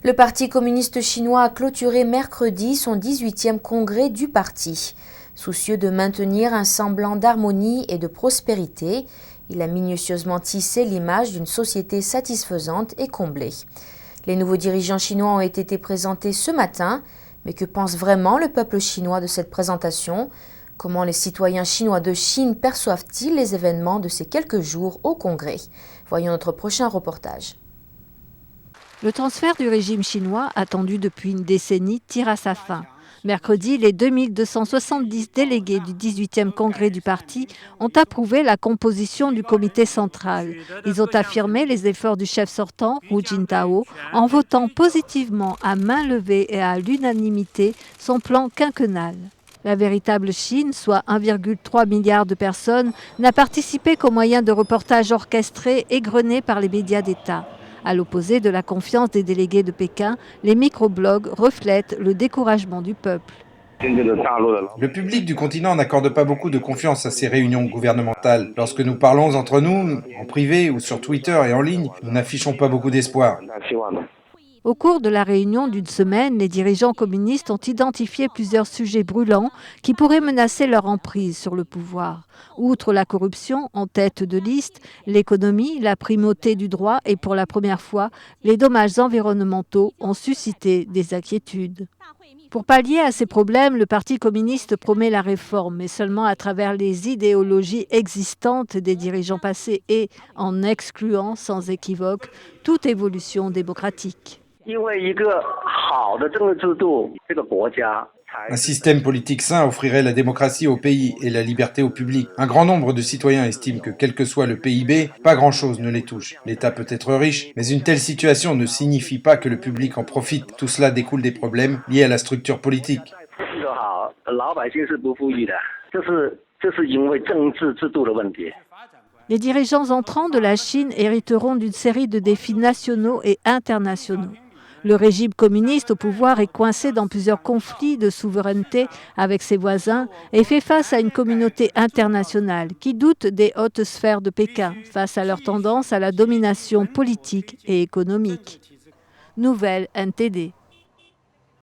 Le Parti communiste chinois a clôturé mercredi son 18e congrès du parti. Soucieux de maintenir un semblant d'harmonie et de prospérité, il a minutieusement tissé l'image d'une société satisfaisante et comblée. Les nouveaux dirigeants chinois ont été présentés ce matin, mais que pense vraiment le peuple chinois de cette présentation ? Comment les citoyens chinois de Chine perçoivent-ils les événements de ces quelques jours au Congrès ? Voyons notre prochain reportage. Le transfert du régime chinois, attendu depuis une décennie, tire à sa fin. Mercredi, les 2270 délégués du 18e congrès du parti ont approuvé la composition du comité central. Ils ont affirmé les efforts du chef sortant, Hu Jintao, en votant positivement à main levée et à l'unanimité son plan quinquennal. La véritable Chine, soit 1,3 milliard de personnes, n'a participé qu'au moyen de reportages orchestrés égrenés par les médias d'État. À l'opposé de la confiance des délégués de Pékin, les microblogs reflètent le découragement du peuple. Le public du continent n'accorde pas beaucoup de confiance à ces réunions gouvernementales. Lorsque nous parlons entre nous, en privé ou sur Twitter et en ligne, nous n'affichons pas beaucoup d'espoir. Au cours de la réunion d'une semaine, les dirigeants communistes ont identifié plusieurs sujets brûlants qui pourraient menacer leur emprise sur le pouvoir. Outre la corruption, en tête de liste, l'économie, la primauté du droit et pour la première fois, les dommages environnementaux ont suscité des inquiétudes. Pour pallier à ces problèmes, le Parti communiste promet la réforme, mais seulement à travers les idéologies existantes des dirigeants passés et en excluant sans équivoque toute évolution démocratique. Un système politique sain offrirait la démocratie au pays et la liberté au public. Un grand nombre de citoyens estiment que, quel que soit le PIB, pas grand-chose ne les touche. L'État peut être riche, mais une telle situation ne signifie pas que le public en profite. Tout cela découle des problèmes liés à la structure politique. Les dirigeants entrants de la Chine hériteront d'une série de défis nationaux et internationaux. Le régime communiste au pouvoir est coincé dans plusieurs conflits de souveraineté avec ses voisins et fait face à une communauté internationale qui doute des hautes sphères de Pékin face à leur tendance à la domination politique et économique. Nouvelle NTD.